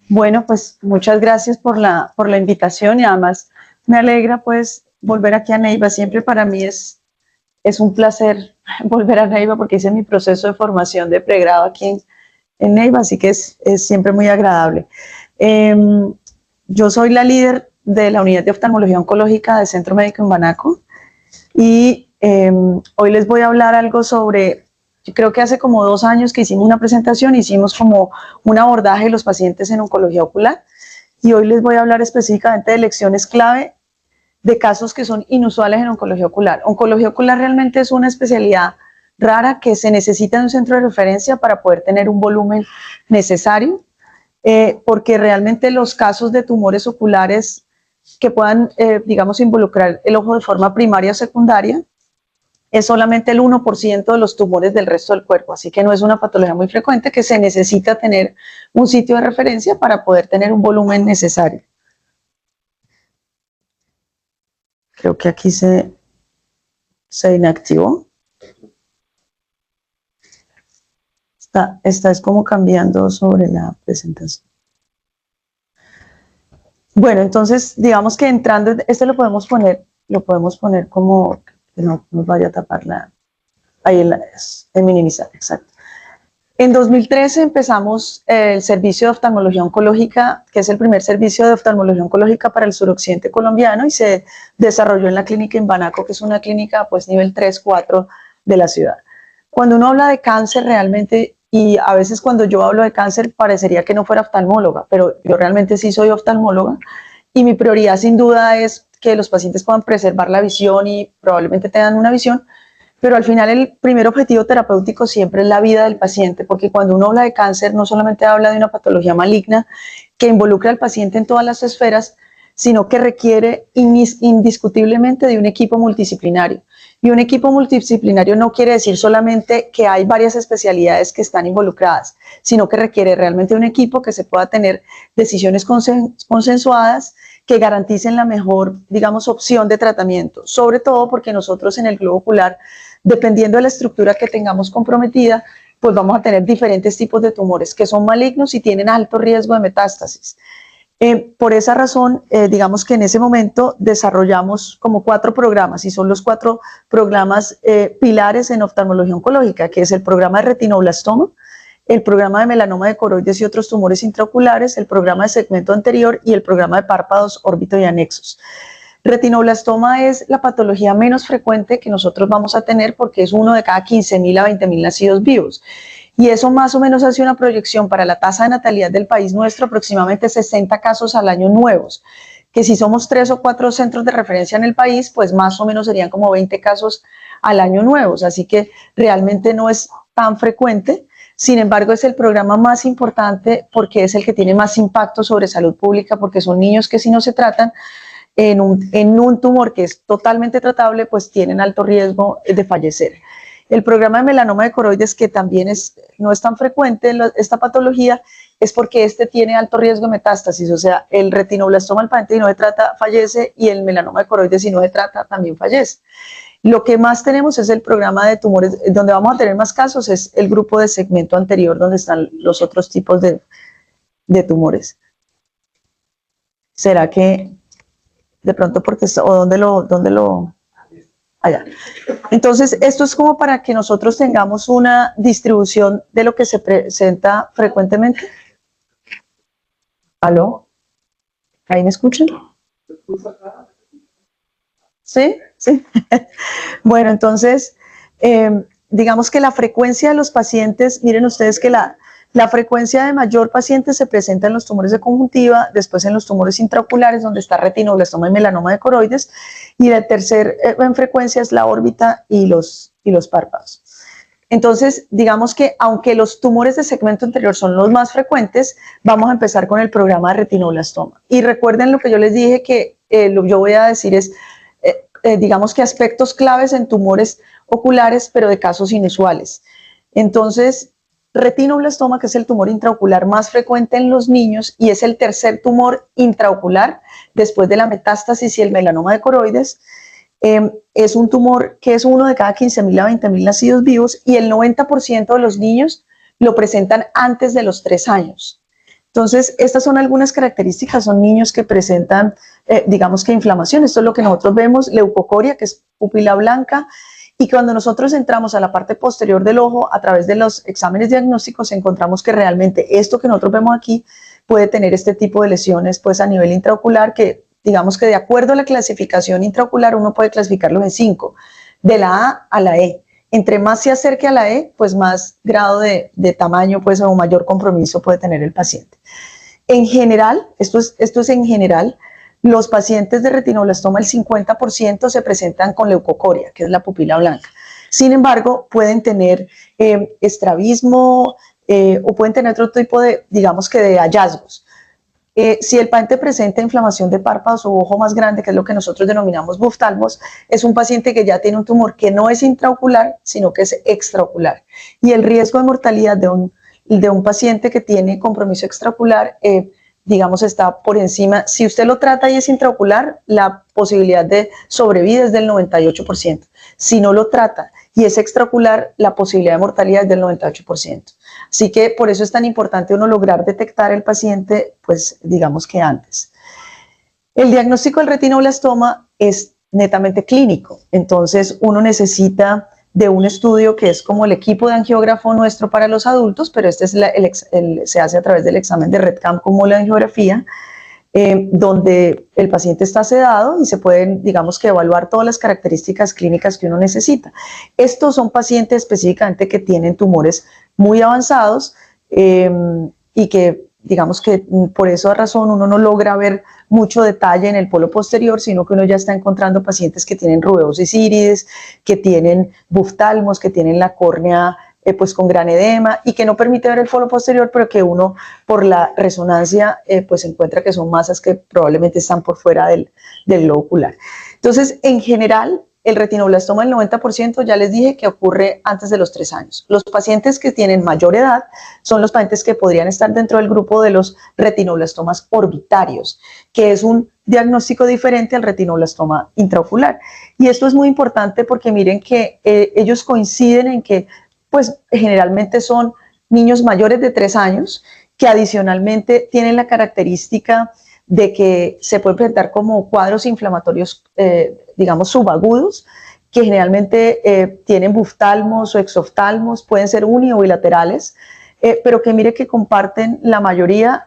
Bueno, pues muchas gracias por la invitación y además me alegra pues volver aquí a Neiva. Siempre para mí es un placer volver a Neiva porque hice mi proceso de formación de pregrado aquí en Neiva, así que es siempre muy agradable. Eh, yo soy la líder de la unidad de oftalmología oncológica del Centro Médico en Banaco y hoy les voy a hablar algo sobre, yo creo que hace como 2 años que hicimos una presentación, hicimos como un abordaje de los pacientes en oncología ocular y hoy les voy a hablar específicamente de lecciones clave de casos que son inusuales en oncología ocular. Oncología ocular realmente es una especialidad rara que se necesita en un centro de referencia para poder tener un volumen necesario, porque realmente los casos de tumores oculares que puedan, digamos, involucrar el ojo de forma primaria o secundaria, es solamente el 1% de los tumores del resto del cuerpo, así que no es una patología muy frecuente que se necesita tener un sitio de referencia para poder tener un volumen necesario. Creo que aquí se inactivó. Esta es como cambiando sobre la presentación. Bueno, entonces digamos que entrando, este lo podemos poner como que no nos vaya a tapar ahí en minimizar, exacto. En 2013 empezamos el servicio de oftalmología oncológica, que es el primer servicio de oftalmología oncológica para el suroccidente colombiano, y se desarrolló en la clínica en Banaco, que es una clínica pues nivel 3, 4 de la ciudad. Cuando uno habla de cáncer realmente, y a veces cuando yo hablo de cáncer parecería que no fuera oftalmóloga, pero yo realmente sí soy oftalmóloga, y mi prioridad sin duda es que los pacientes puedan preservar la visión y probablemente tengan una visión, pero al final el primer objetivo terapéutico siempre es la vida del paciente, porque cuando uno habla de cáncer no solamente habla de una patología maligna que involucra al paciente en todas las esferas, sino que requiere indiscutiblemente de un equipo multidisciplinario. Y un equipo multidisciplinario no quiere decir solamente que hay varias especialidades que están involucradas, sino que requiere realmente un equipo que se pueda tener decisiones consensuadas, que garanticen la mejor, digamos, opción de tratamiento, sobre todo porque nosotros en el globo ocular, dependiendo de la estructura que tengamos comprometida, pues vamos a tener diferentes tipos de tumores que son malignos y tienen alto riesgo de metástasis. Por esa razón, digamos que en ese momento desarrollamos como 4 programas, y son los 4 programas pilares en oftalmología oncológica, que es el programa de retinoblastoma, el programa de melanoma de coroides y otros tumores intraoculares, el programa de segmento anterior y el programa de párpados, órbito y anexos. Retinoblastoma es la patología menos frecuente que nosotros vamos a tener porque es uno de cada 15.000 a 20.000 nacidos vivos. Y eso más o menos hace una proyección para la tasa de natalidad del país nuestro, aproximadamente 60 casos al año nuevos, que si somos 3 o 4 centros de referencia en el país, pues más o menos serían como 20 casos al año nuevos, así que realmente no es tan frecuente. Sin embargo, es el programa más importante porque es el que tiene más impacto sobre salud pública, porque son niños que si no se tratan en un tumor que es totalmente tratable, pues tienen alto riesgo de fallecer. El programa de melanoma de coroides, que también no es tan frecuente esta patología, es porque este tiene alto riesgo de metástasis, o sea, el retinoblastoma al paciente si no se trata fallece y el melanoma de coroides si no se trata también fallece. Lo que más tenemos es el programa de tumores, donde vamos a tener más casos, es el grupo de segmento anterior, donde están los otros tipos de tumores. ¿Será que de pronto porque o dónde lo allá? Entonces, esto es como para que nosotros tengamos una distribución de lo que se presenta frecuentemente. ¿Aló? ¿Ahí me escuchan? ¿Sí? Sí. Bueno, entonces, digamos que la frecuencia de los pacientes, miren ustedes que la frecuencia de mayor paciente se presenta en los tumores de conjuntiva, después en los tumores intraoculares, donde está retinoblastoma y melanoma de coroides, y la tercera en frecuencia es la órbita y los párpados. Entonces, digamos que aunque los tumores de segmento anterior son los más frecuentes, vamos a empezar con el programa de retinoblastoma. Y recuerden lo que yo les dije, que lo que yo voy a decir es, digamos que aspectos claves en tumores oculares, pero de casos inusuales. Entonces, retinoblastoma, que es el tumor intraocular más frecuente en los niños y es el tercer tumor intraocular después de la metástasis y el melanoma de coroides, es un tumor que es uno de cada 15.000 a 20.000 nacidos vivos y el 90% de los niños lo presentan antes de los 3 años. Entonces, estas son algunas características, son niños que presentan, digamos que inflamación, esto es lo que nosotros vemos, leucocoria, que es pupila blanca, y cuando nosotros entramos a la parte posterior del ojo, a través de los exámenes diagnósticos, encontramos que realmente esto que nosotros vemos aquí puede tener este tipo de lesiones pues a nivel intraocular, que digamos que de acuerdo a la clasificación intraocular uno puede clasificarlos en 5, de la A a la E. Entre más se acerque a la E, pues más grado de tamaño pues, o mayor compromiso puede tener el paciente. En general, esto es en general, los pacientes de retinoblastoma, el 50% se presentan con leucocoria, que es la pupila blanca. Sin embargo, pueden tener estrabismo o pueden tener otro tipo de, digamos que de hallazgos. Si el paciente presenta inflamación de párpados o ojo más grande, que es lo que nosotros denominamos buftalmos, es un paciente que ya tiene un tumor que no es intraocular, sino que es extraocular. Y el riesgo de mortalidad de un paciente que tiene compromiso extraocular, digamos, está por encima. Si usted lo trata y es intraocular, la posibilidad de sobrevida es del 98%. Si no lo trata y es extraocular, la posibilidad de mortalidad es del 98%. Así que por eso es tan importante uno lograr detectar el paciente, pues digamos que antes. El diagnóstico del retinoblastoma es netamente clínico, entonces uno necesita de un estudio que es como el equipo de angiógrafo nuestro para los adultos, pero este es se hace a través del examen de REDCAM como la angiografía, donde el paciente está sedado y se pueden, digamos que evaluar todas las características clínicas que uno necesita. Estos son pacientes específicamente que tienen tumores muy avanzados y que, digamos que por esa razón uno no logra ver mucho detalle en el polo posterior, sino que uno ya está encontrando pacientes que tienen rubeosis iris, que tienen buftalmos, que tienen la córnea pues con gran edema y que no permite ver el polo posterior, pero que uno por la resonancia pues encuentra que son masas que probablemente están por fuera del globo ocular. Entonces, en general, el retinoblastoma, el 90%, ya les dije que ocurre antes de los 3 años. Los pacientes que tienen mayor edad son los pacientes que podrían estar dentro del grupo de los retinoblastomas orbitarios, que es un diagnóstico diferente al retinoblastoma intraocular. Y esto es muy importante porque miren que ellos coinciden en que pues generalmente son niños mayores de 3 años que adicionalmente tienen la característica de que se pueden presentar como cuadros inflamatorios, digamos, subagudos, que generalmente tienen buftalmos o exoftalmos, pueden ser uni o bilaterales, pero que mire que comparten la mayoría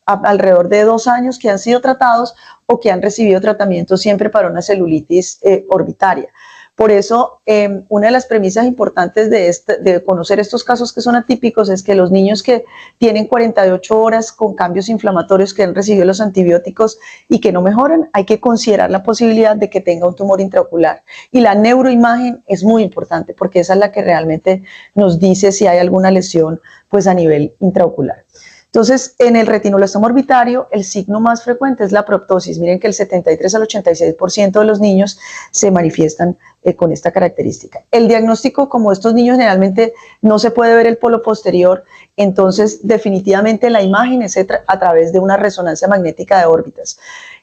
alrededor de 2 años que han sido tratados o que han recibido tratamiento siempre para una celulitis orbitaria. Por eso, una de las premisas importantes de conocer estos casos que son atípicos es que los niños que tienen 48 horas con cambios inflamatorios, que han recibido los antibióticos y que no mejoran, hay que considerar la posibilidad de que tenga un tumor intraocular. Y la neuroimagen es muy importante porque esa es la que realmente nos dice si hay alguna lesión pues, a nivel intraocular. Entonces, en el retinoblastoma orbitario, el signo más frecuente es la proptosis. Miren que el 73 al 86% de los niños se manifiestan con esta característica. El diagnóstico, como estos niños generalmente no se puede ver el polo posterior, entonces definitivamente la imagen es a través de una resonancia magnética de órbitas.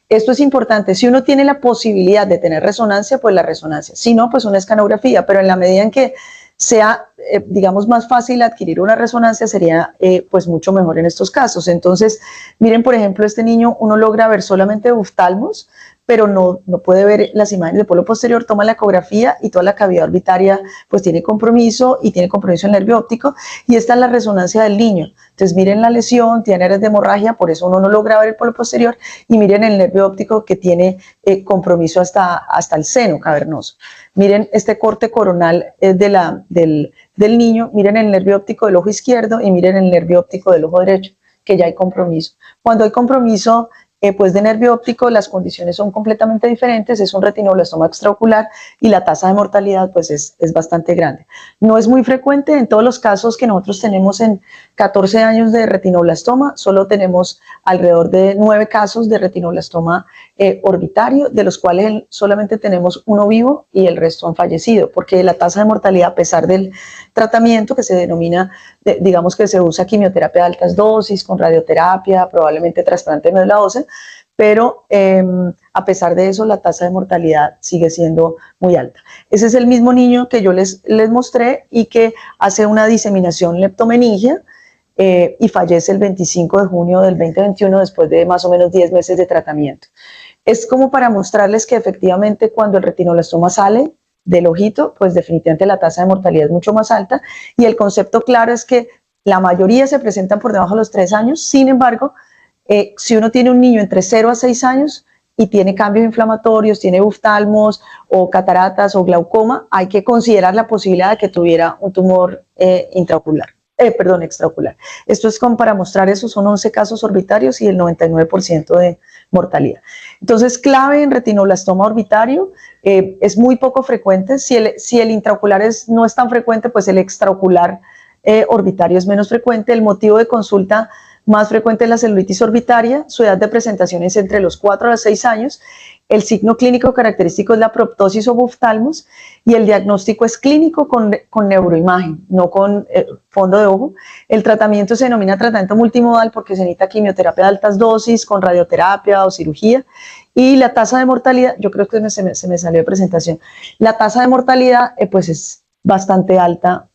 Esto es importante. Si uno tiene la posibilidad de tener resonancia, pues la resonancia. Si no, pues una escanografía, pero en la medida en que sea, digamos, más fácil adquirir una resonancia, sería pues mucho mejor en estos casos. Entonces, miren, por ejemplo, este niño, uno logra ver solamente buftalmos, pero no puede ver las imágenes de polo posterior, toma la ecografía y toda la cavidad orbitaria pues tiene compromiso y tiene compromiso el nervio óptico, y esta es la resonancia del niño. Entonces miren la lesión, tiene áreas de hemorragia, por eso uno no logra ver el polo posterior, y miren el nervio óptico que tiene compromiso hasta el seno cavernoso. Miren este corte coronal del niño, miren el nervio óptico del ojo izquierdo y miren el nervio óptico del ojo derecho, que ya hay compromiso. Cuando hay compromiso pues de nervio óptico, las condiciones son completamente diferentes, es un retinoblastoma extraocular y la tasa de mortalidad pues es bastante grande. No es muy frecuente en todos los casos que nosotros tenemos en 14 años de retinoblastoma, solo tenemos alrededor de 9 casos de retinoblastoma orbitario, de los cuales solamente tenemos 1 vivo y el resto han fallecido, porque la tasa de mortalidad, a pesar del tratamiento que se denomina, digamos que se usa quimioterapia de altas dosis, con radioterapia, probablemente trasplante de médula ósea, pero a pesar de eso la tasa de mortalidad sigue siendo muy alta. Ese es el mismo niño que yo les mostré y que hace una diseminación leptomeningia y fallece el 25 de junio del 2021 después de más o menos 10 meses de tratamiento. Es como para mostrarles que efectivamente cuando el retinoblastoma sale del ojito, pues definitivamente la tasa de mortalidad es mucho más alta, y el concepto claro es que la mayoría se presentan por debajo de los 3 años. Sin embargo, si uno tiene un niño entre 0 a 6 años y tiene cambios inflamatorios, tiene oftalmos o cataratas o glaucoma, hay que considerar la posibilidad de que tuviera un tumor extraocular. Esto es como para mostrar eso, son 11 casos orbitarios y el 99% de mortalidad. Entonces, clave en retinoblastoma orbitario, es muy poco frecuente. Si el intraocular no es tan frecuente, pues el extraocular orbitario es menos frecuente. El motivo de consulta más frecuente es la celulitis orbitaria. Su edad de presentación es entre los 4 a los 6 años. El signo clínico característico es la proptosis o oftalmos, y el diagnóstico es clínico con neuroimagen, no con fondo de ojo. El tratamiento se denomina tratamiento multimodal porque se necesita quimioterapia de altas dosis con radioterapia o cirugía. Y la tasa de mortalidad, yo creo que se me salió de presentación, la tasa de mortalidad pues es bastante alta.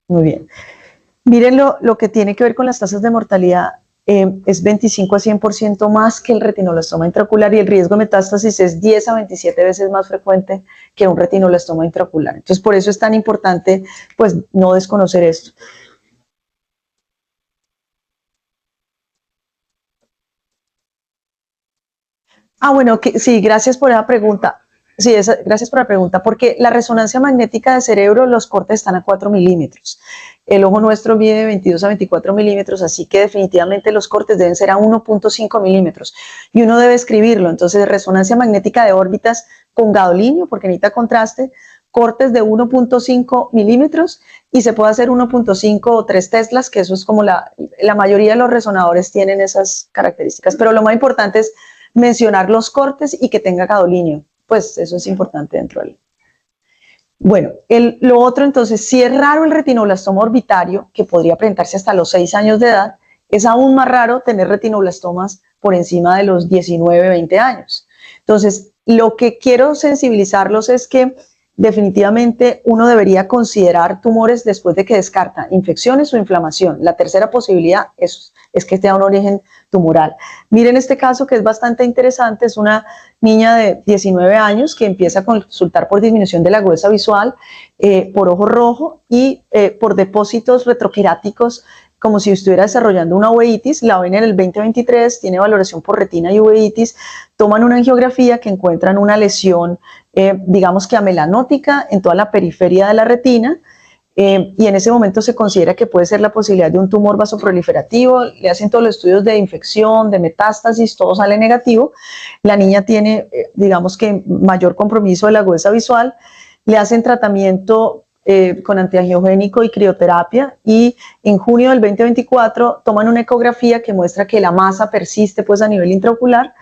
Muy bien. Miren lo que tiene que ver con las tasas de mortalidad, es 25 a 100% más que el retinoblastoma intraocular, y el riesgo de metástasis es 10 a 27 veces más frecuente que un retinoblastoma intraocular. Entonces, por eso es tan importante, pues, no desconocer esto. Bueno, sí, gracias por esa pregunta. Sí, gracias por la pregunta, porque la resonancia magnética de cerebro, los cortes están a 4 milímetros. El ojo nuestro mide de 22 a 24 milímetros, así que definitivamente los cortes deben ser a 1.5 milímetros. Y uno debe escribirlo. Entonces, resonancia magnética de órbitas con gadolinio, porque necesita contraste, cortes de 1.5 milímetros, y se puede hacer 1.5 o 3 teslas, que eso es como la mayoría de los resonadores tienen esas características. Pero lo más importante es mencionar los cortes y que tenga gadolinio. Pues eso es importante dentro de él. Bueno, lo otro entonces, si es raro el retinoblastoma orbitario, que podría presentarse hasta los 6 años de edad, es aún más raro tener retinoblastomas por encima de los 19, 20 años. Entonces, lo que quiero sensibilizarlos es que definitivamente uno debería considerar tumores después de que descarta infecciones o inflamación. La tercera posibilidad es que tenga un origen tumoral. Miren este caso, que es bastante interesante. Es una niña de 19 años que empieza a consultar por disminución de la agudeza visual, por ojo rojo y por depósitos retroqueráticos, como si estuviera desarrollando una uveitis. La ven en el 2023, tiene valoración por retina y uveitis. Toman una angiografía que encuentran una lesión, digamos que amelanótica en toda la periferia de la retina, y en ese momento se considera que puede ser la posibilidad de un tumor vasoproliferativo. Le hacen todos los estudios de infección, de metástasis, todo sale negativo. La niña tiene, digamos que, mayor compromiso de la agudeza visual. Le hacen tratamiento con antiangiogénico y crioterapia, y en junio del 2024 toman una ecografía que muestra que la masa persiste pues a nivel intraocular.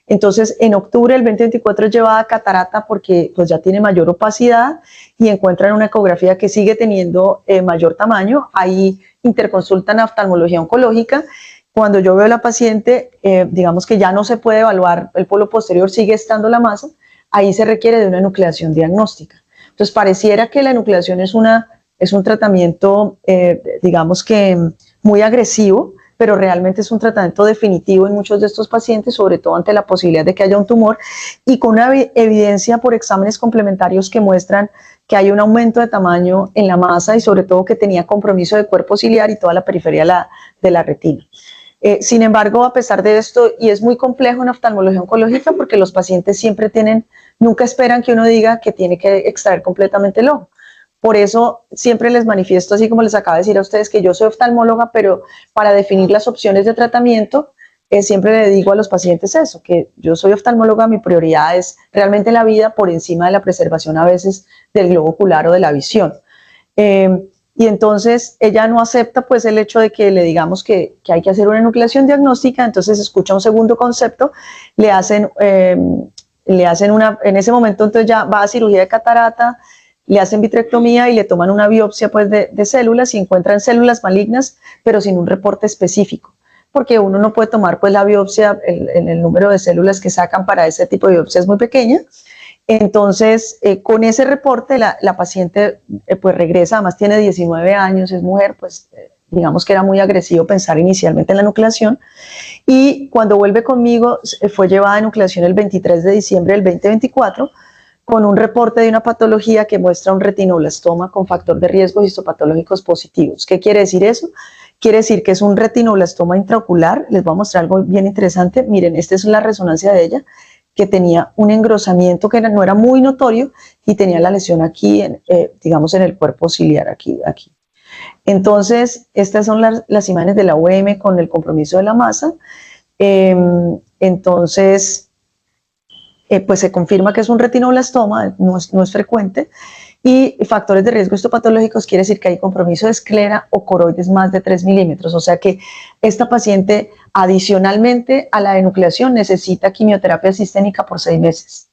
Entonces, en octubre del 2024 es llevada a catarata porque pues ya tiene mayor opacidad, y encuentran una ecografía que sigue teniendo mayor tamaño. Ahí interconsultan a oftalmología oncológica. Cuando yo veo a la paciente, digamos que ya no se puede evaluar el polo posterior, sigue estando la masa. Ahí se requiere de una enucleación diagnóstica. Entonces, pareciera que la enucleación es un tratamiento, digamos que muy agresivo, pero realmente es un tratamiento definitivo en muchos de estos pacientes, sobre todo ante la posibilidad de que haya un tumor, y con una evidencia por exámenes complementarios que muestran que hay un aumento de tamaño en la masa, y sobre todo que tenía compromiso de cuerpo ciliar y toda la periferia de la retina. Sin embargo, a pesar de esto, y es muy complejo en oftalmología oncológica porque los pacientes siempre nunca esperan que uno diga que tiene que extraer completamente el ojo. Por eso siempre les manifiesto, así como les acabo de decir a ustedes, que yo soy oftalmóloga, pero para definir las opciones de tratamiento, siempre le digo a los pacientes eso, que yo soy oftalmóloga, mi prioridad es realmente la vida por encima de la preservación a veces del globo ocular o de la visión. Y entonces ella no acepta pues el hecho de que le digamos que hay que hacer una enucleación diagnóstica. Entonces escucha un segundo concepto, le hacen en ese momento entonces ya va a cirugía de catarata, le hacen vitrectomía y le toman una biopsia pues de células, y encuentran células malignas, pero sin un reporte específico, porque uno no puede tomar pues la biopsia, el número de células que sacan para ese tipo de biopsia es muy pequeña. Entonces, con ese reporte, la paciente pues regresa, además tiene 19 años, es mujer, pues digamos que era muy agresivo pensar inicialmente en la nucleación, y cuando vuelve conmigo fue llevada a nucleación el 23 de diciembre del 2024 con un reporte de una patología que muestra un retinoblastoma con factor de riesgo histopatológicos positivos. ¿Qué quiere decir eso? Quiere decir que es un retinoblastoma intraocular. Les voy a mostrar algo bien interesante. Miren, esta es la resonancia de ella, que tenía un engrosamiento que no era muy notorio y tenía la lesión aquí, digamos, en el cuerpo ciliar, aquí. Entonces, estas son las imágenes de la UM con el compromiso de la masa. Entonces, pues se confirma que es un retinoblastoma, no es frecuente. Y factores de riesgo histopatológicos quiere decir que hay compromiso de esclera o coroides más de 3 milímetros. O sea que esta paciente, adicionalmente a la enucleación, necesita quimioterapia sistémica por 6 meses.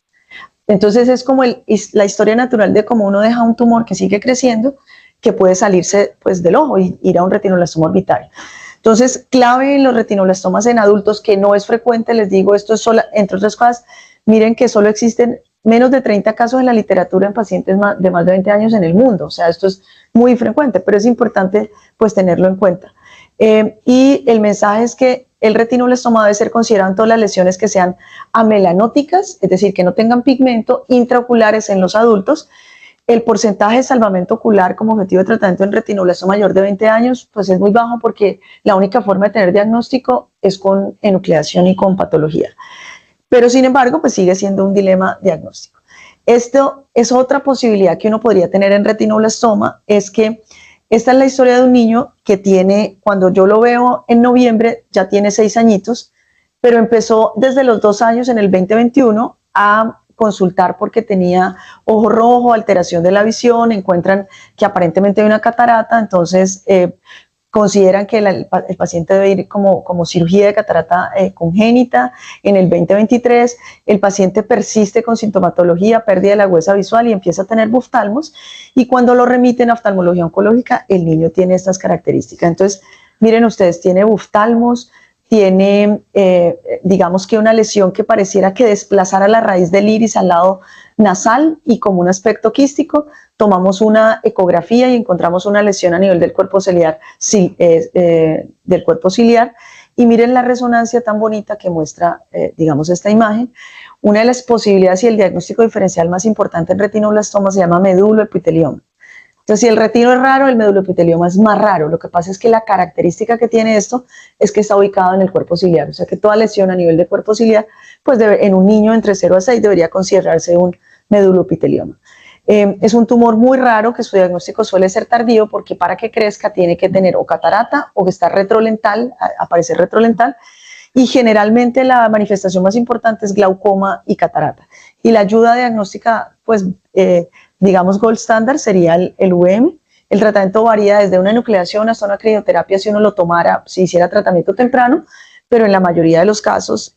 Entonces es como la historia natural de cómo uno deja un tumor que sigue creciendo, que puede salirse pues, del ojo y ir a un retinoblastoma orbitario. Entonces, clave en los retinoblastomas en adultos, que no es frecuente, les digo, esto es solo, entre otras cosas, miren que solo existen menos de 30 casos en la literatura en pacientes de más de 20 años en el mundo. O sea, esto es muy frecuente, pero es importante pues tenerlo en cuenta. Y el mensaje es que el retinoblastoma debe ser considerado en todas las lesiones que sean amelanóticas, es decir, que no tengan pigmento, intraoculares en los adultos. El porcentaje de salvamento ocular como objetivo de tratamiento en retinoblastoma mayor de 20 años pues es muy bajo, porque la única forma de tener diagnóstico es con enucleación y con patología. Pero sin embargo, pues sigue siendo un dilema diagnóstico. Esto es otra posibilidad que uno podría tener en retinoblastoma, es que esta es la historia de un niño que tiene, cuando yo lo veo en noviembre, ya tiene 6 añitos, pero empezó desde los 2 años en el 2021 a consultar porque tenía ojo rojo, alteración de la visión, encuentran que aparentemente hay una catarata, entonces consideran que el paciente debe ir como cirugía de catarata congénita. En el 2023 el paciente persiste con sintomatología, pérdida de la agudeza visual y empieza a tener buftalmos, y cuando lo remiten a oftalmología oncológica el niño tiene estas características. Entonces miren ustedes, tiene buftalmos, tiene digamos que una lesión que pareciera que desplazara la raíz del iris al lado nasal y como un aspecto quístico. Tomamos una ecografía y encontramos una lesión a nivel del cuerpo ciliar, y miren la resonancia tan bonita que muestra, digamos, esta imagen. Una de las posibilidades y el diagnóstico diferencial más importante en retinoblastoma se llama meduloepitelioma. Entonces, si el retino es raro, el meduloepitelioma es más raro. Lo que pasa es que la característica que tiene esto es que está ubicado en el cuerpo ciliar. O sea, que toda lesión a nivel de cuerpo ciliar, pues en un niño entre 0 a 6 debería considerarse un meduloepitelioma. Es un tumor muy raro que su diagnóstico suele ser tardío, porque para que crezca tiene que tener o catarata o que está retrolental, aparecer retrolental, y generalmente la manifestación más importante es glaucoma y catarata. Y la ayuda diagnóstica, pues digamos gold standard sería el UM. El tratamiento varía desde una enucleación hasta una crioterapia si uno lo tomara, si hiciera tratamiento temprano, pero en la mayoría de los casos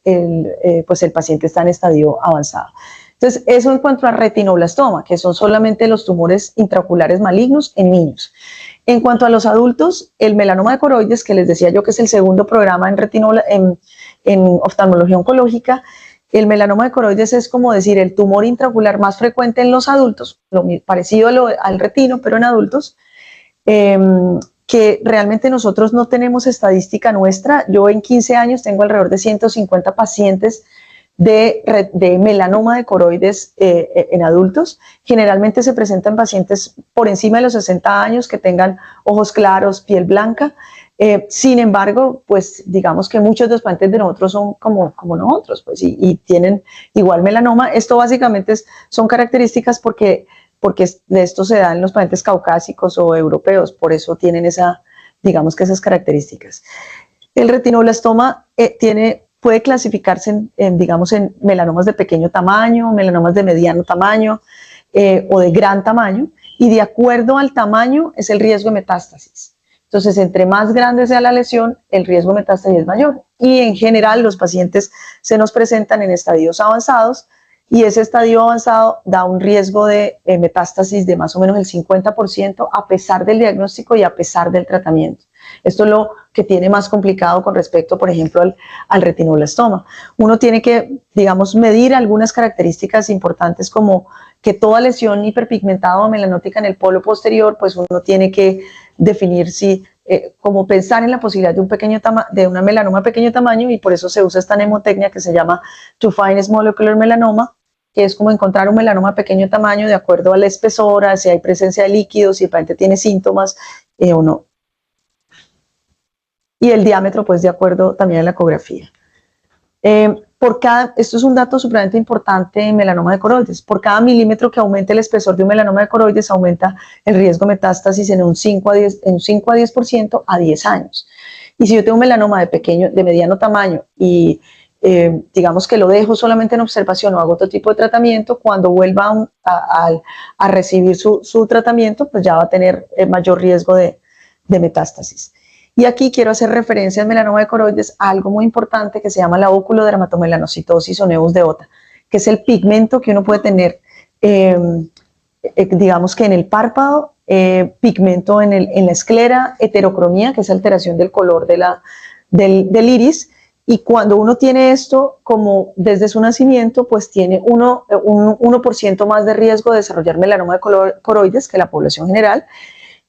pues el paciente está en estadio avanzado. Entonces, eso en cuanto a retinoblastoma, que son solamente los tumores intraoculares malignos en niños. En cuanto a los adultos, el melanoma de coroides, que les decía yo que es el segundo programa en oftalmología oncológica, el melanoma de coroides es como decir el tumor intraocular más frecuente en los adultos, parecido al retino, pero en adultos, que realmente nosotros no tenemos estadística nuestra. Yo en 15 años tengo alrededor de 150 pacientes de melanoma de coroides en adultos. Generalmente se presentan pacientes por encima de los 60 años que tengan ojos claros, piel blanca. Sin embargo, pues digamos que muchos de los pacientes de nosotros son como nosotros, pues, y tienen igual melanoma. Esto básicamente son características porque de esto se da en los pacientes caucásicos o europeos, por eso tienen digamos que esas características. El retinoblastoma puede clasificarse digamos, en melanomas de pequeño tamaño, melanomas de mediano tamaño o de gran tamaño, y de acuerdo al tamaño es el riesgo de metástasis. Entonces, entre más grande sea la lesión, el riesgo de metástasis es mayor. Y en general los pacientes se nos presentan en estadios avanzados, y ese estadio avanzado da un riesgo de metástasis de más o menos el 50% a pesar del diagnóstico y a pesar del tratamiento. Esto es lo que tiene más complicado con respecto, por ejemplo, al retinoblastoma. Uno tiene que, digamos, medir algunas características importantes como que toda lesión hiperpigmentada o melanótica en el polo posterior, pues uno tiene que definir si, como pensar en la posibilidad de una melanoma de pequeño tamaño, y por eso se usa esta mnemotecnia que se llama To Find Small Ocular Melanoma, que es como encontrar un melanoma de pequeño tamaño de acuerdo a la espesora, si hay presencia de líquidos, si el paciente tiene síntomas o no. Y el diámetro, pues de acuerdo también a la ecografía. Esto es un dato supremamente importante en melanoma de coroides. Por cada milímetro que aumente el espesor de un melanoma de coroides, aumenta el riesgo de metástasis en un 5 a 10% a 10 años. Y si yo tengo un melanoma de mediano tamaño y digamos que lo dejo solamente en observación o hago otro tipo de tratamiento, cuando vuelva a recibir su tratamiento, pues ya va a tener mayor riesgo de metástasis. Y aquí quiero hacer referencia en melanoma de coroides a algo muy importante que se llama la oculodermatomelanocitosis o nevus de Ota, que es el pigmento que uno puede tener, digamos que en el párpado, pigmento en la esclera, heterocromía, que es alteración del color del iris. Y cuando uno tiene esto, como desde su nacimiento, pues tiene un 1% más de riesgo de desarrollar melanoma de coroides que la población general,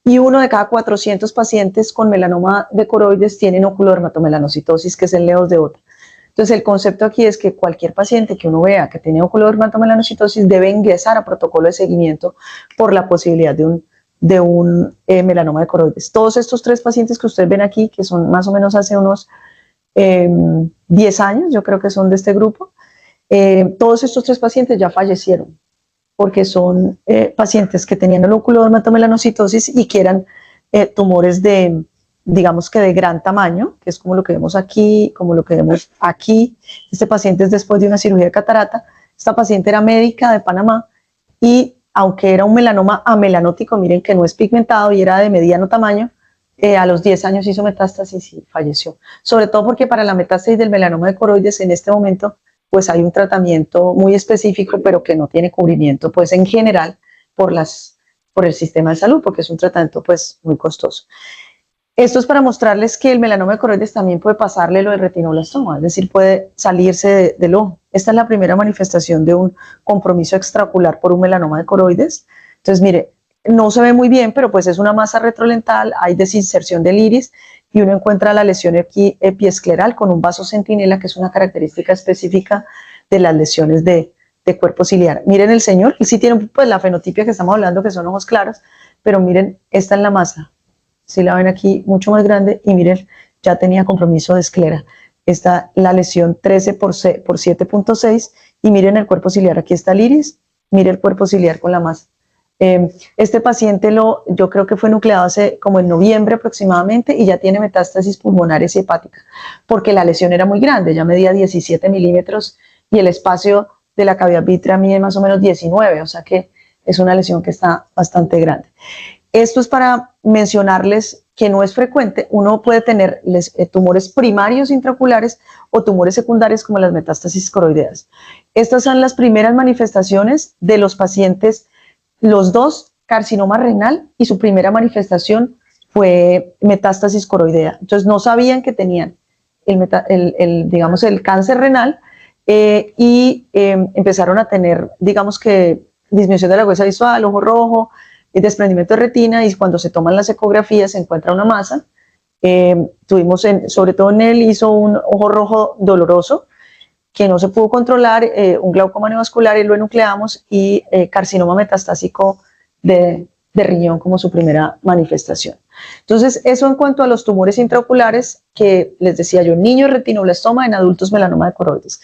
y 1 de cada 400 pacientes con melanoma de coroides tienen oculodermatomelanocitosis, que es el nevus de Ota. Entonces el concepto aquí es que cualquier paciente que uno vea que tiene oculodermatomelanocitosis debe ingresar a protocolo de seguimiento por la posibilidad de un melanoma de coroides. Todos estos 3 pacientes que ustedes ven aquí, que son más o menos hace unos 10 años, yo creo que son de este grupo, todos estos 3 pacientes ya fallecieron, porque son pacientes que tenían el oculodermatomelanocitosis y que eran tumores digamos que de gran tamaño, que es como lo que vemos aquí, como lo que vemos aquí. Este paciente es después de una cirugía de catarata. Esta paciente era médica de Panamá y aunque era un melanoma amelanótico, miren que no es pigmentado y era de mediano tamaño, a los 10 años hizo metástasis y falleció. Sobre todo porque para la metástasis del melanoma de coroides en este momento pues hay un tratamiento muy específico, pero que no tiene cubrimiento, pues en general, por el sistema de salud, porque es un tratamiento pues muy costoso. Esto es para mostrarles que el melanoma de coroides también puede pasarle lo del retinoblastoma, es decir, puede salirse del ojo. Esta es la primera manifestación de un compromiso extraocular por un melanoma de coroides. Entonces, mire, no se ve muy bien, pero pues es una masa retrolental, hay desinserción del iris, y uno encuentra la lesión epiescleral con un vaso centinela, que es una característica específica de las lesiones de cuerpo ciliar. Miren el señor, él sí tiene pues la fenotipia que estamos hablando, que son ojos claros, pero miren, esta es la masa, si la ven aquí, mucho más grande, y miren, ya tenía compromiso de esclera. Está la lesión 13 por 7.6, y miren el cuerpo ciliar, aquí está el iris, miren el cuerpo ciliar con la masa. Este paciente yo creo que fue nucleado hace como en noviembre aproximadamente y ya tiene metástasis pulmonares y hepáticas, porque la lesión era muy grande, ya medía 17 milímetros y el espacio de la cavidad vítrea mide más o menos 19, o sea que es una lesión que está bastante grande. Esto es para mencionarles que no es frecuente, uno puede tener tumores primarios intraoculares o tumores secundarios como las metástasis coroideas. Estas son las primeras manifestaciones de los pacientes, los 2 carcinoma renal, y su primera manifestación fue metástasis coroidea. Entonces no sabían que tenían digamos, el cáncer renal y empezaron a tener, digamos que, disminución de la agudeza visual, ojo rojo, desprendimiento de retina, y cuando se toman las ecografías se encuentra una masa. Tuvimos, sobre todo en él, hizo un ojo rojo doloroso que no se pudo controlar, un glaucoma neovascular, y lo enucleamos, y carcinoma metastásico de riñón como su primera manifestación. Entonces, eso en cuanto a los tumores intraoculares, que les decía yo, niños retinoblastoma, en adultos melanoma de coroides.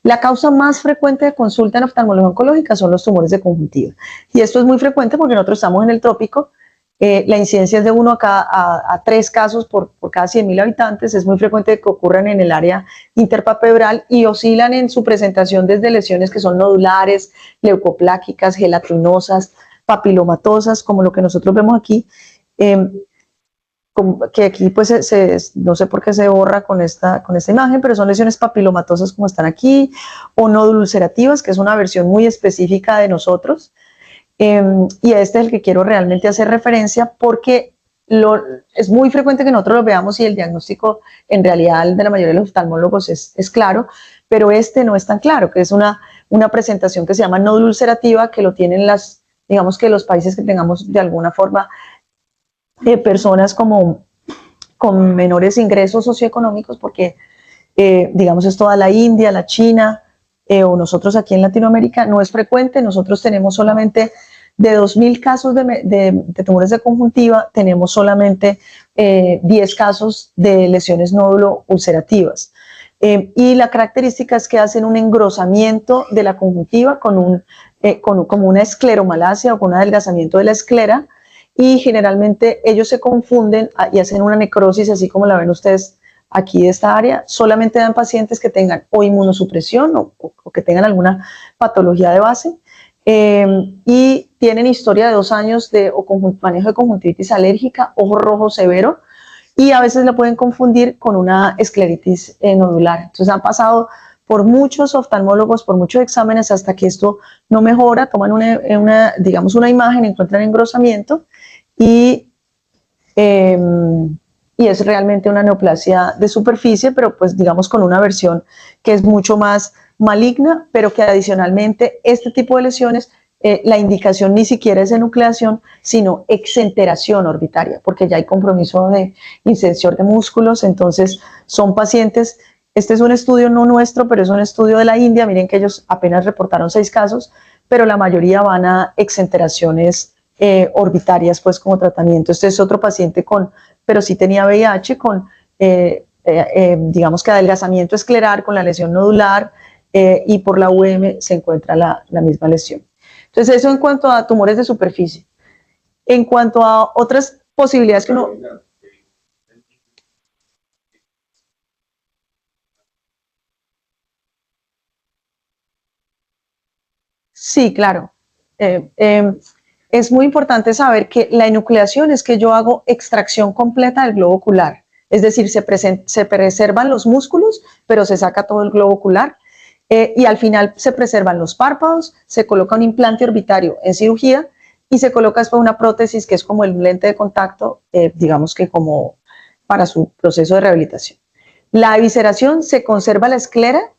La causa más frecuente de consulta en oftalmología oncológica son los tumores de conjuntiva, y esto es muy frecuente porque nosotros estamos en el trópico. La incidencia es de 1 a 3 casos por cada 100.000 habitantes. Es muy frecuente que ocurran en el área interpalpebral y oscilan en su presentación desde lesiones que son nodulares, leucopláquicas, gelatinosas, papilomatosas, como lo que nosotros vemos aquí, que aquí pues no sé por qué se borra con esta imagen, pero son lesiones papilomatosas como están aquí, o nódulos ulcerativas, que es una versión muy específica de nosotros. Y este es el que quiero realmente hacer referencia, porque es muy frecuente que nosotros lo veamos y el diagnóstico en realidad el de la mayoría de los oftalmólogos es claro, pero este no es tan claro, que es una presentación que se llama nódulo ulcerativa, que lo tienen digamos que los países que tengamos de alguna forma personas como con menores ingresos socioeconómicos, porque digamos es toda la India, la China, o nosotros aquí en Latinoamérica, no es frecuente. Nosotros tenemos solamente de 2.000 casos de tumores de conjuntiva, tenemos solamente 10 casos de lesiones nódulo ulcerativas. Y la característica es que hacen un engrosamiento de la conjuntiva como una escleromalacia o con un adelgazamiento de la esclera, y generalmente ellos se confunden y hacen una necrosis, así como la ven ustedes aquí de esta área. Solamente dan pacientes que tengan o inmunosupresión o que tengan alguna patología de base, y tienen historia de 2 años de manejo de conjuntivitis alérgica, ojo rojo severo, y a veces la pueden confundir con una escleritis nodular. Entonces han pasado por muchos oftalmólogos, por muchos exámenes, hasta que esto no mejora. Toman digamos una imagen, encuentran engrosamiento y es realmente una neoplasia de superficie, pero pues digamos con una versión que es mucho más maligna, pero que adicionalmente este tipo de lesiones, la indicación ni siquiera es enucleación, sino exenteración orbitaria, porque ya hay compromiso de inserción de músculos. Entonces son pacientes, este es un estudio no nuestro, pero es un estudio de la India. Miren que ellos apenas reportaron 6 casos, pero la mayoría van a exenteraciones orbitarias pues como tratamiento. Este es otro paciente pero sí tenía VIH, con digamos que adelgazamiento escleral, con la lesión nodular, y por la UM se encuentra la misma lesión. Entonces eso en cuanto a tumores de superficie. En cuanto a otras posibilidades que uno... Sí, claro. Es muy importante saber que la enucleación es que yo hago extracción completa del globo ocular. Es decir, se preservan los músculos, pero se saca todo el globo ocular. Y al final se preservan los párpados, se coloca un implante orbitario en cirugía y se coloca después una prótesis que es como el lente de contacto, digamos que como para su proceso de rehabilitación. La evisceración, se conserva la esclera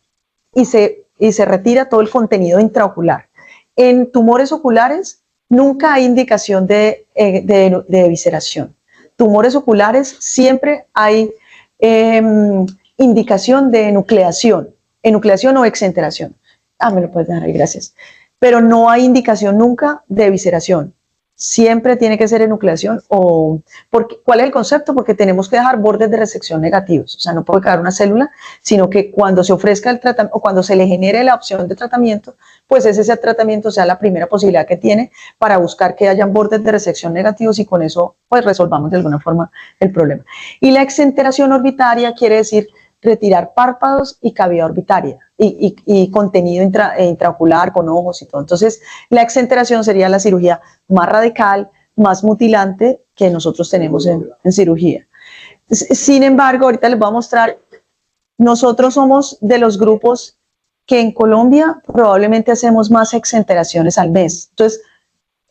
y se retira todo el contenido intraocular. En tumores oculares nunca hay indicación de evisceración. Tumores oculares siempre hay indicación de enucleación o exenteración. Me lo puedes dejar ahí, gracias. Pero no hay indicación nunca de evisceración. Siempre tiene que ser enucleación. ¿Cuál es el concepto? Porque tenemos que dejar bordes de resección negativos. O sea, no puede quedar una célula, sino que cuando se ofrezca el tratamiento o cuando se le genere la opción de tratamiento, pues ese tratamiento sea la primera posibilidad que tiene para buscar que hayan bordes de resección negativos, y con eso pues resolvamos de alguna forma el problema. Y la exenteración orbitaria quiere decir retirar párpados y cavidad orbitaria y contenido intraocular con ojos y todo. Entonces, la exenteración sería la cirugía más radical, más mutilante que nosotros tenemos en cirugía. Sin embargo, ahorita les voy a mostrar, nosotros somos de los grupos que en Colombia probablemente hacemos más exenteraciones al mes. Entonces,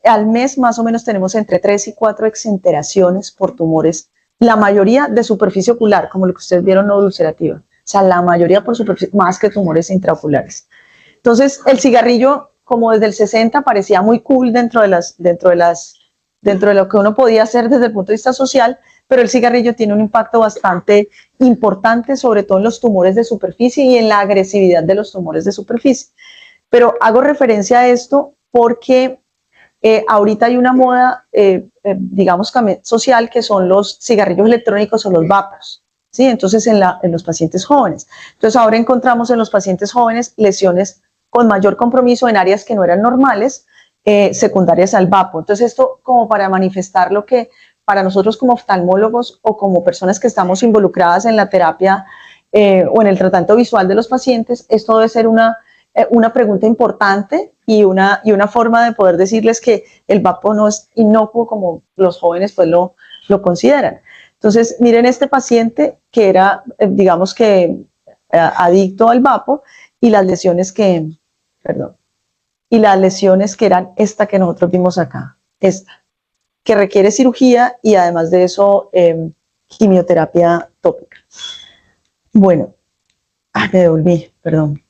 al mes más o menos tenemos entre 3 y 4 exenteraciones por tumores, la mayoría de superficie ocular, como lo que ustedes vieron, nódulo ulcerativa. O sea, la mayoría por superficie, más que tumores intraoculares. Entonces, el cigarrillo, como desde el 60, parecía muy cool dentro de lo que uno podía hacer desde el punto de vista social, pero el cigarrillo tiene un impacto bastante importante, sobre todo en los tumores de superficie y en la agresividad de los tumores de superficie. Pero hago referencia a esto porque ahorita hay una moda, digamos, social, que son los cigarrillos electrónicos o los vapos, ¿sí? Entonces, en los pacientes jóvenes. Entonces, ahora encontramos en los pacientes jóvenes lesiones con mayor compromiso en áreas que no eran normales, secundarias al vapo. Entonces, esto como para manifestar lo que para nosotros como oftalmólogos o como personas que estamos involucradas en la terapia o en el tratamiento visual de los pacientes, esto debe ser una pregunta importante y una forma de poder decirles que el vapo no es inocuo como los jóvenes pues lo consideran. Entonces, miren este paciente que era, digamos que, adicto al vapo, y las lesiones que, y las lesiones que eran esta que nosotros vimos acá, esta. que requiere cirugía y además de eso quimioterapia tópica. Bueno, me devolví, perdón.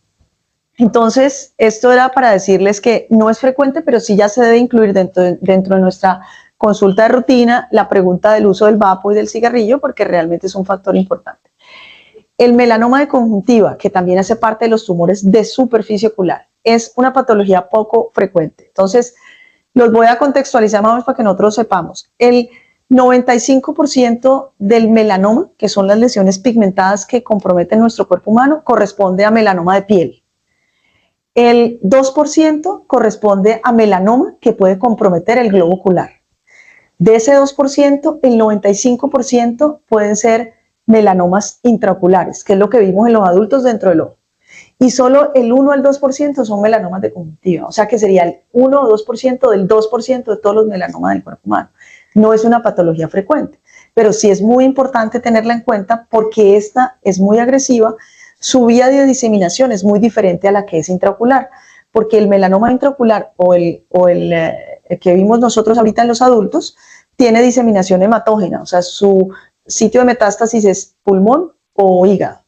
Entonces, esto era para decirles que no es frecuente, pero sí ya se debe incluir dentro de nuestra consulta de rutina la pregunta del uso del vapo y del cigarrillo, porque realmente es un factor importante. El melanoma de conjuntiva, que también hace parte de los tumores de superficie ocular, es una patología poco frecuente. Entonces, los voy a contextualizar más o menos para que nosotros sepamos. El 95% del melanoma, que son las lesiones pigmentadas que comprometen nuestro cuerpo humano, corresponde a melanoma de piel. El 2% corresponde a melanoma que puede comprometer el globo ocular. De ese 2%, el 95% pueden ser melanomas intraoculares, que es lo que vimos en los adultos dentro del ojo. Y solo el 1 al 2% son melanomas de conjuntiva, o sea que sería el 1 o 2% del 2% de todos los melanomas del cuerpo humano. No es una patología frecuente, pero sí es muy importante tenerla en cuenta porque esta es muy agresiva. Su vía de diseminación es muy diferente a la que es intraocular, porque el melanoma intraocular o el que vimos nosotros ahorita en los adultos tiene diseminación hematógena, o sea, su sitio de metástasis es pulmón o hígado.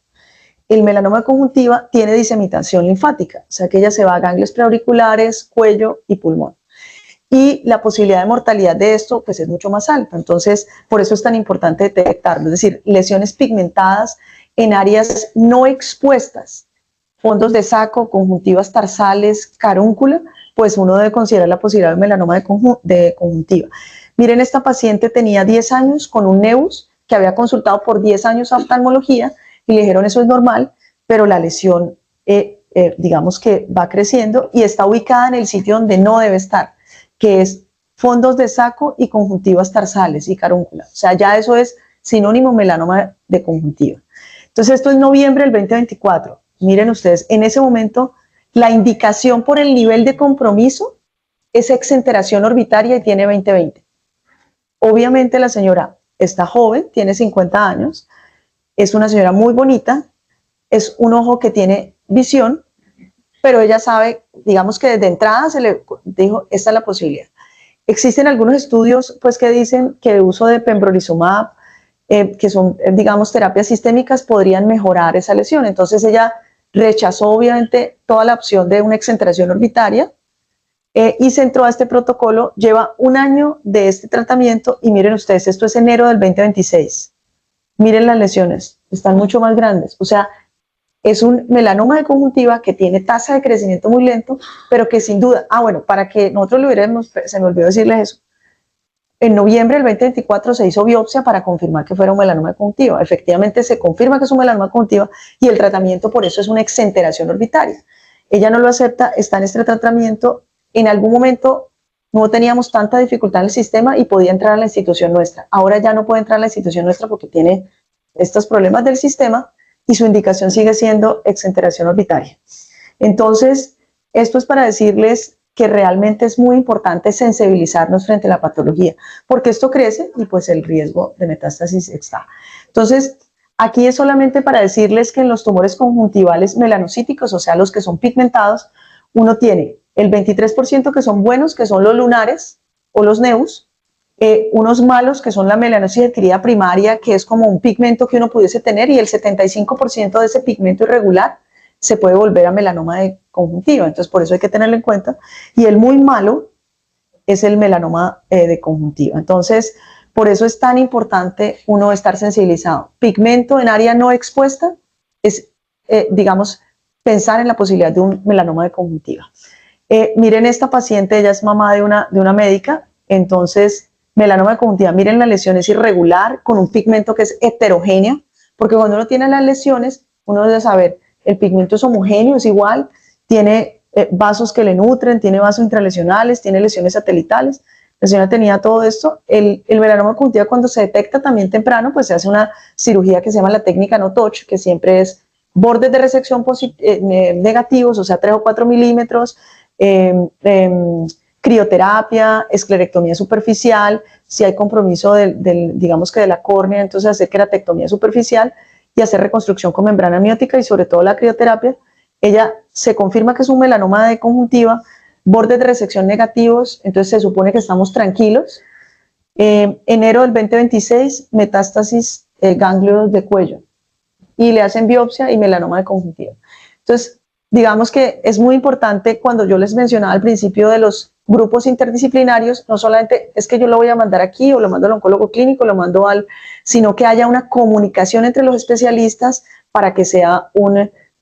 El melanoma de conjuntiva tiene diseminación linfática, o sea que ella se va a ganglios preauriculares, cuello y pulmón. Y la posibilidad de mortalidad de esto pues es mucho más alta, entonces por eso es tan importante detectarlo, es decir, lesiones pigmentadas en áreas no expuestas, fondos de saco, conjuntivas tarsales, carúncula, pues uno debe considerar la posibilidad de melanoma de conjuntiva. Miren, esta paciente tenía 10 años con un nevus que había consultado por 10 años a oftalmología y le dijeron eso es normal, pero la lesión digamos que va creciendo y está ubicada en el sitio donde no debe estar, que es fondos de saco y conjuntivas tarsales y carúncula. O sea, ya eso es sinónimo melanoma de conjuntiva. Entonces esto es noviembre del 2024. Miren ustedes, en ese momento la indicación por el nivel de compromiso es exenteración orbitaria y tiene 20/20. Obviamente la señora está joven, tiene 50 años, es una señora muy bonita, es un ojo que tiene visión, pero ella sabe, digamos que desde entrada se le dijo, esta es la posibilidad. Existen algunos estudios pues que dicen que el uso de pembrolizumab, que son, digamos, terapias sistémicas, podrían mejorar esa lesión. Entonces ella rechazó obviamente toda la opción de una exenteración orbitaria y se entró a este protocolo. Lleva un año de este tratamiento y miren ustedes, esto es enero del 2026. Miren las lesiones, están mucho más grandes. O sea, es un melanoma de conjuntiva que tiene tasa de crecimiento muy lento, pero que sin duda, bueno, para que nosotros lo hubiéramos, se me olvidó decirles eso, en noviembre del 2024 se hizo biopsia para confirmar que fuera un melanoma de conjuntiva. Efectivamente se confirma que es un melanoma de conjuntiva y el tratamiento por eso es una exenteración orbitaria. Ella no lo acepta, está en este tratamiento. En algún momento no teníamos tanta dificultad en el sistema y podía entrar a la institución nuestra. Ahora ya no puede entrar a la institución nuestra porque tiene estos problemas del sistema y su indicación sigue siendo exenteración orbitaria. Entonces, esto es para decirles que realmente es muy importante sensibilizarnos frente a la patología, porque esto crece y pues el riesgo de metástasis está. Entonces, aquí es solamente para decirles que en los tumores conjuntivales melanocíticos, o sea, los que son pigmentados, uno tiene el 23% que son buenos, que son los lunares o los nevus, unos malos que son la melanócitis adquirida primaria, que es como un pigmento que uno pudiese tener, y el 75% de ese pigmento irregular se puede volver a melanoma de conjuntiva, entonces por eso hay que tenerlo en cuenta. Y el muy malo es el melanoma de conjuntiva. Entonces, por eso es tan importante uno estar sensibilizado. Pigmento en área no expuesta es, digamos, pensar en la posibilidad de un melanoma de conjuntiva. Miren esta paciente, ella es mamá de una médica, entonces melanoma de conjuntiva, miren la lesión es irregular, con un pigmento que es heterogéneo, porque cuando uno tiene las lesiones, uno debe saber, el pigmento es homogéneo, es igual, tiene vasos que le nutren, tiene vasos intralesionales, tiene lesiones satelitales. La señora tenía todo esto. El melanoma de conjuntiva, cuando se detecta también temprano, pues se hace una cirugía que se llama la técnica no touch, que siempre es bordes de resección negativos, o sea, 3 o 4 milímetros, crioterapia, esclerectomía superficial, si hay compromiso digamos que de la córnea, entonces hacer queratectomía superficial y hacer reconstrucción con membrana amniótica y sobre todo la crioterapia. Ella se confirma que es un melanoma de conjuntiva, bordes de resección negativos, entonces se supone que estamos tranquilos Enero del 2026, metástasis ganglios de cuello. Y le hacen biopsia y melanoma de conjuntiva. Entonces, digamos que es muy importante cuando yo les mencionaba al principio de los grupos interdisciplinarios, no solamente es que yo lo voy a mandar aquí o lo mando al oncólogo clínico, lo mando sino que haya una comunicación entre los especialistas para que sea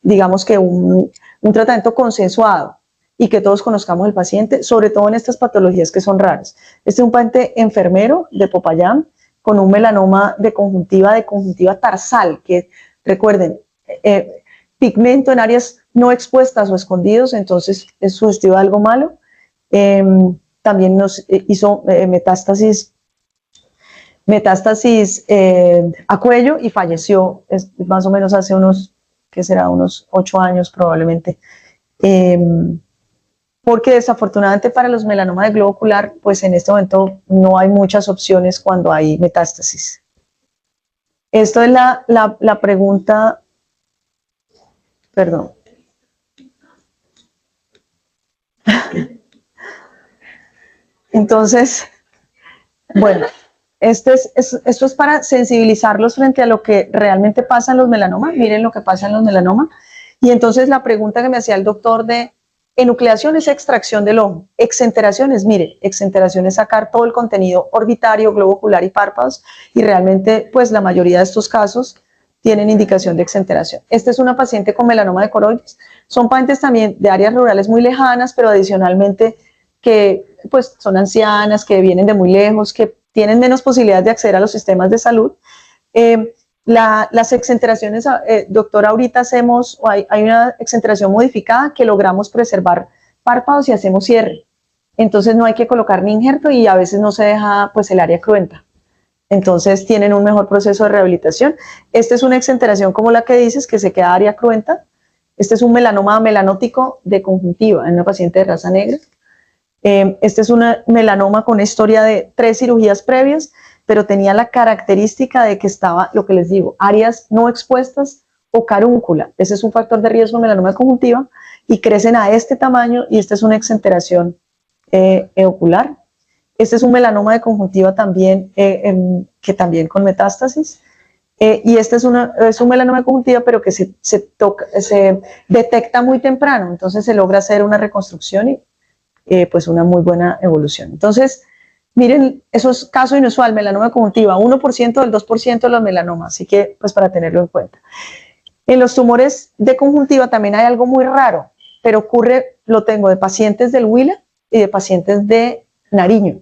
digamos que un tratamiento consensuado y que todos conozcamos al paciente, sobre todo en estas patologías que son raras. Este es un paciente enfermero de Popayán con un melanoma de conjuntiva tarsal, que recuerden, pigmento en áreas no expuestas o escondidos, entonces es sugestivo de algo malo. También nos hizo metástasis a cuello y falleció más o menos hace unos 8 años probablemente. Porque desafortunadamente para los melanomas de globo ocular, pues en este momento no hay muchas opciones cuando hay metástasis. Esto es la pregunta, perdón. Entonces, bueno, esto es para sensibilizarlos frente a lo que realmente pasa en los melanomas. Miren lo que pasa en los melanomas. Y entonces la pregunta que me hacía el doctor de enucleación es extracción del ojo. Exenteración es, mire, exenteración es sacar todo el contenido orbitario, globo ocular y párpados. Y realmente, pues la mayoría de estos casos tienen indicación de exenteración. Esta es una paciente con melanoma de coroides. Son pacientes también de áreas rurales muy lejanas, pero adicionalmente que pues son ancianas, que vienen de muy lejos, que tienen menos posibilidades de acceder a los sistemas de salud. Las exenteraciones, doctora, ahorita hay una exenteración modificada que logramos preservar párpados y hacemos cierre. Entonces no hay que colocar ni injerto y a veces no se deja pues el área cruenta. Entonces tienen un mejor proceso de rehabilitación. Esta es una exenteración como la que dices, que se queda área cruenta. Este es un melanoma melanótico de conjuntiva en una paciente de raza negra. Este es un melanoma con una historia de 3 cirugías previas, pero tenía la característica de que estaba, lo que les digo, áreas no expuestas o carúncula. Ese es un factor de riesgo en melanoma de conjuntiva y crecen a este tamaño y esta es una exenteración ocular. Este es un melanoma de conjuntiva también, que también con metástasis. Y este es un melanoma de conjuntiva, pero que se detecta muy temprano, entonces se logra hacer una reconstrucción y pues una muy buena evolución. Entonces, miren, eso es caso inusual, melanoma de conjuntiva, 1% del 2% de los melanomas, así que pues para tenerlo en cuenta. En los tumores de conjuntiva también hay algo muy raro, pero ocurre, lo tengo de pacientes del Huila y de pacientes de Nariño.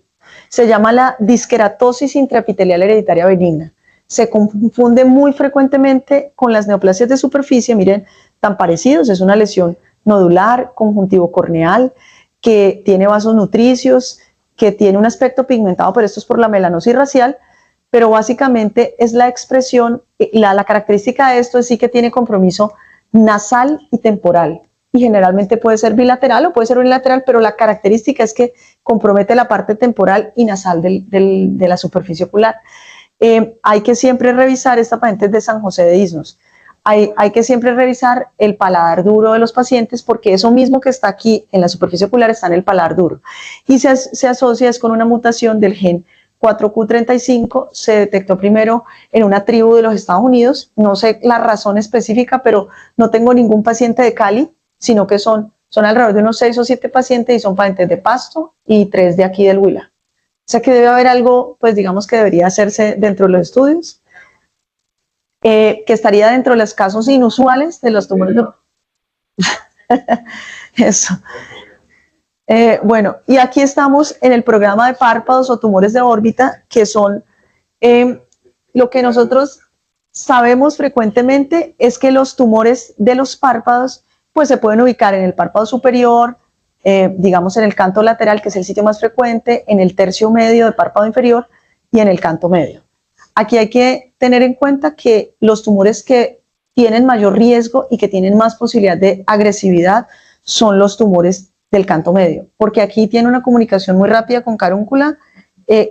Se llama la disqueratosis intraepitelial hereditaria benigna. Se confunde muy frecuentemente con las neoplasias de superficie, miren, tan parecidos, es una lesión nodular, conjuntivo corneal, que tiene vasos nutricios, que tiene un aspecto pigmentado, pero esto es por la melanosis racial, pero básicamente es la expresión, la característica de esto es sí que tiene compromiso nasal y temporal, y generalmente puede ser bilateral o puede ser unilateral, pero la característica es que compromete la parte temporal y nasal de la superficie ocular. Hay que siempre revisar, esta paciente es de San José de Isnos, hay que siempre revisar el paladar duro de los pacientes porque eso mismo que está aquí en la superficie ocular está en el paladar duro y se asocia es con una mutación del gen 4Q35, se detectó primero en una tribu de los Estados Unidos, no sé la razón específica, pero no tengo ningún paciente de Cali, sino que son alrededor de unos 6 o 7 pacientes y son pacientes de Pasto y 3 de aquí del Huila. O sea que debe haber algo, pues digamos que debería hacerse dentro de los estudios. Que estaría dentro de los casos inusuales de los tumores de... Eso. Bueno, y aquí estamos en el programa de párpados o tumores de órbita, que son lo que nosotros sabemos frecuentemente es que los tumores de los párpados pues se pueden ubicar en el párpado superior, digamos en el canto lateral, que es el sitio más frecuente, en el tercio medio del párpado inferior y en el canto medio. Aquí hay que tener en cuenta que los tumores que tienen mayor riesgo y que tienen más posibilidad de agresividad son los tumores del canto medio, porque aquí tiene una comunicación muy rápida con carúncula,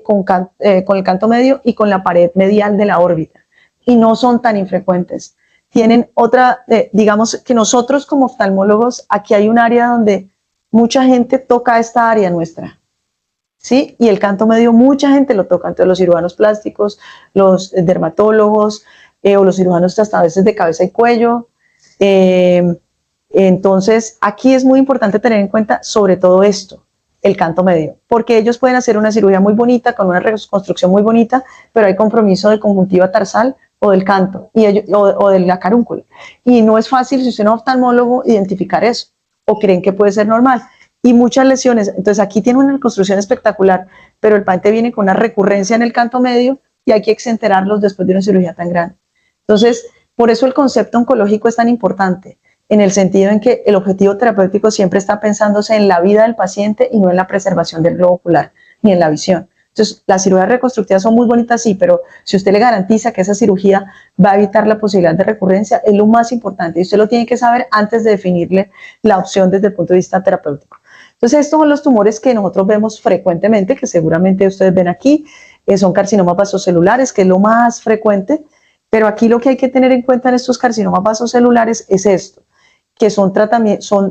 con el canto medio y con la pared medial de la órbita, y no son tan infrecuentes. Tienen otra, digamos que nosotros como oftalmólogos, aquí hay un área donde mucha gente toca esta área nuestra, ¿sí? Y el canto medio mucha gente lo toca, entonces los cirujanos plásticos, los dermatólogos o los cirujanos hasta a veces de cabeza y cuello. Entonces, aquí es muy importante tener en cuenta sobre todo esto, el canto medio, porque ellos pueden hacer una cirugía muy bonita, con una reconstrucción muy bonita, pero hay compromiso de conjuntiva tarsal o del canto o de la carúncula. Y no es fácil, si usted no es oftalmólogo, identificar eso, o creen que puede ser normal. Y muchas lesiones, entonces aquí tiene una reconstrucción espectacular, pero el paciente viene con una recurrencia en el canto medio y hay que exenterarlos después de una cirugía tan grande. Entonces, por eso el concepto oncológico es tan importante, en el sentido en que el objetivo terapéutico siempre está pensándose en la vida del paciente y no en la preservación del globo ocular ni en la visión. Entonces, las cirugías reconstructivas son muy bonitas, sí, pero si usted le garantiza que esa cirugía va a evitar la posibilidad de recurrencia, es lo más importante y usted lo tiene que saber antes de definirle la opción desde el punto de vista terapéutico. Entonces, estos son los tumores que nosotros vemos frecuentemente, que seguramente ustedes ven aquí, son carcinomas vasocelulares, que es lo más frecuente, pero aquí lo que hay que tener en cuenta en estos carcinomas vasocelulares es esto, que son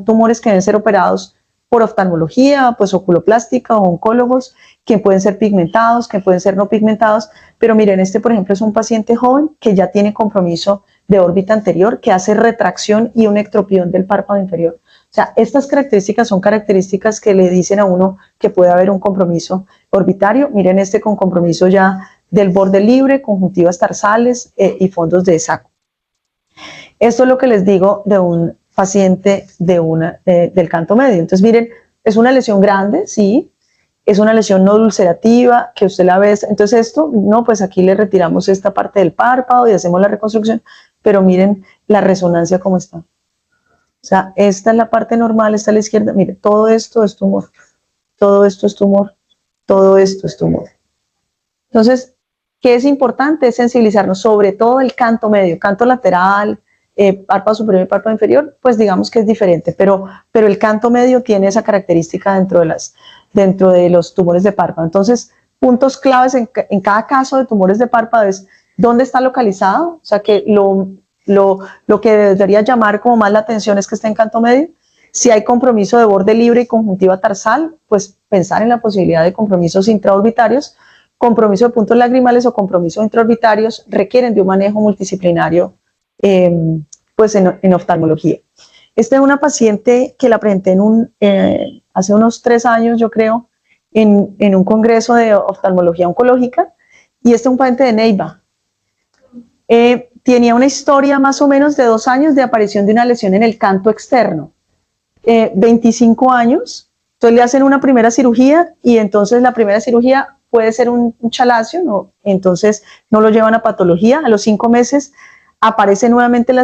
tumores que deben ser operados por oftalmología, pues oculoplástica o oncólogos, que pueden ser pigmentados, que pueden ser no pigmentados, pero miren, este por ejemplo es un paciente joven que ya tiene compromiso de órbita anterior, que hace retracción y un ectropión del párpado inferior. O sea, estas características son características que le dicen a uno que puede haber un compromiso orbitario. Miren este con compromiso ya del borde libre, conjuntivas tarsales y fondos de saco. Esto es lo que les digo de un paciente del canto medio. Entonces, miren, es una lesión grande, sí, es una lesión no ulcerativa, que usted la ve. Entonces esto, no, pues aquí le retiramos esta parte del párpado y hacemos la reconstrucción, pero miren la resonancia cómo está. O sea, esta es la parte normal, esta a la izquierda, miren, todo esto es tumor, todo esto es tumor, todo esto es tumor. Entonces, ¿qué es importante? Es sensibilizarnos sobre todo el canto medio, canto lateral, párpado superior y párpado inferior, pues digamos que es diferente, pero el canto medio tiene esa característica dentro de los tumores de párpado. Entonces, puntos claves en cada caso de tumores de párpado es dónde está localizado, o sea que lo que debería llamar como más la atención es que esté en canto medio. Si hay compromiso de borde libre y conjuntiva tarsal, pues pensar en la posibilidad de compromisos intraorbitarios. Compromiso de puntos lagrimales o compromisos intraorbitarios requieren de un manejo multidisciplinario pues en oftalmología. Esta es una paciente que la presenté hace unos 3 años, yo creo, en un congreso de oftalmología oncológica, y este es un paciente de Neiva. Tenía una historia más o menos de 2 años de aparición de una lesión en el canto externo. 25 años, entonces le hacen una primera cirugía y entonces la primera cirugía puede ser un chalacio, ¿no? Entonces no lo llevan a patología. A los 5 meses aparece nuevamente la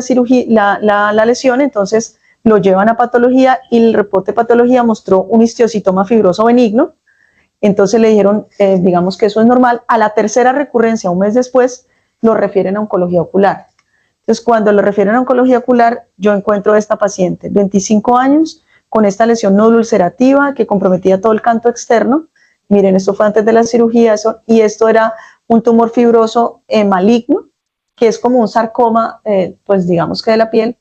lesión, entonces lo llevan a patología y el reporte de patología mostró un histiocitoma fibroso benigno. Entonces le dijeron, digamos que eso es normal. A la tercera recurrencia, un mes después, lo refieren a oncología ocular. Entonces, cuando lo refieren a oncología ocular, yo encuentro a esta paciente, 25 años, con esta lesión nódulo ulcerativa que comprometía todo el canto externo. Miren, esto fue antes de la cirugía, y esto era un tumor fibroso maligno, que es como un sarcoma, pues digamos que de la piel,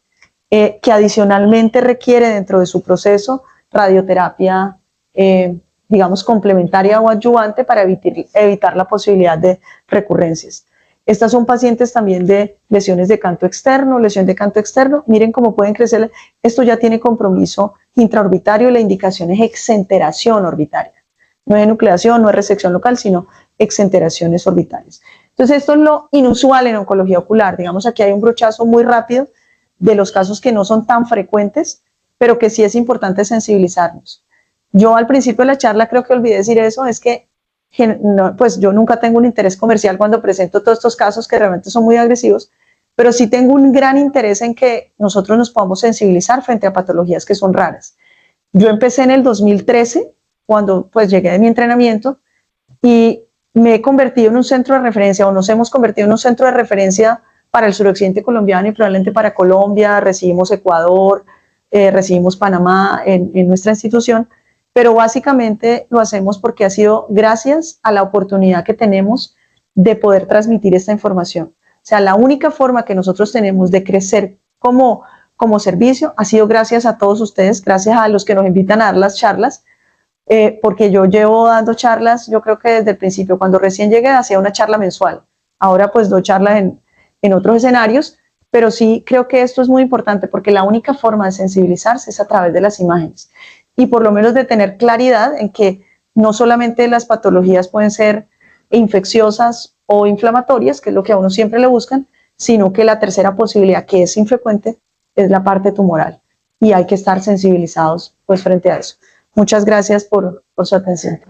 que adicionalmente requiere dentro de su proceso radioterapia, digamos, complementaria o adyuvante para evitar la posibilidad de recurrencias. Estas son pacientes también de lesiones de canto externo, lesión de canto externo. Miren cómo pueden crecer. Esto ya tiene compromiso intraorbitario y la indicación es exenteración orbitaria. No es enucleación, no es resección local, sino exenteraciones orbitales. Entonces, esto es lo inusual en oncología ocular. Digamos, aquí hay un brochazo muy rápido de los casos que no son tan frecuentes, pero que sí es importante sensibilizarnos. Yo al principio de la charla creo que olvidé decir eso, es que no, pues yo nunca tengo un interés comercial cuando presento todos estos casos que realmente son muy agresivos, pero sí tengo un gran interés en que nosotros nos podamos sensibilizar frente a patologías que son raras. Yo empecé en el 2013, cuando pues llegué de mi entrenamiento, y me he convertido en un centro de referencia, o nos hemos convertido en un centro de referencia para el suroccidente colombiano y probablemente para Colombia. Recibimos Ecuador, recibimos Panamá en nuestra institución, pero básicamente lo hacemos porque ha sido gracias a la oportunidad que tenemos de poder transmitir esta información. O sea, la única forma que nosotros tenemos de crecer como servicio ha sido gracias a todos ustedes, gracias a los que nos invitan a dar las charlas, porque yo llevo dando charlas, yo creo que desde el principio, cuando recién llegué, hacía una charla mensual. Ahora pues doy charlas en otros escenarios, pero sí creo que esto es muy importante porque la única forma de sensibilizarse es a través de las imágenes y por lo menos de tener claridad en que no solamente las patologías pueden ser infecciosas o inflamatorias, que es lo que a uno siempre le buscan, sino que la tercera posibilidad, que es infrecuente, es la parte tumoral y hay que estar sensibilizados pues frente a eso. Muchas gracias por su atención.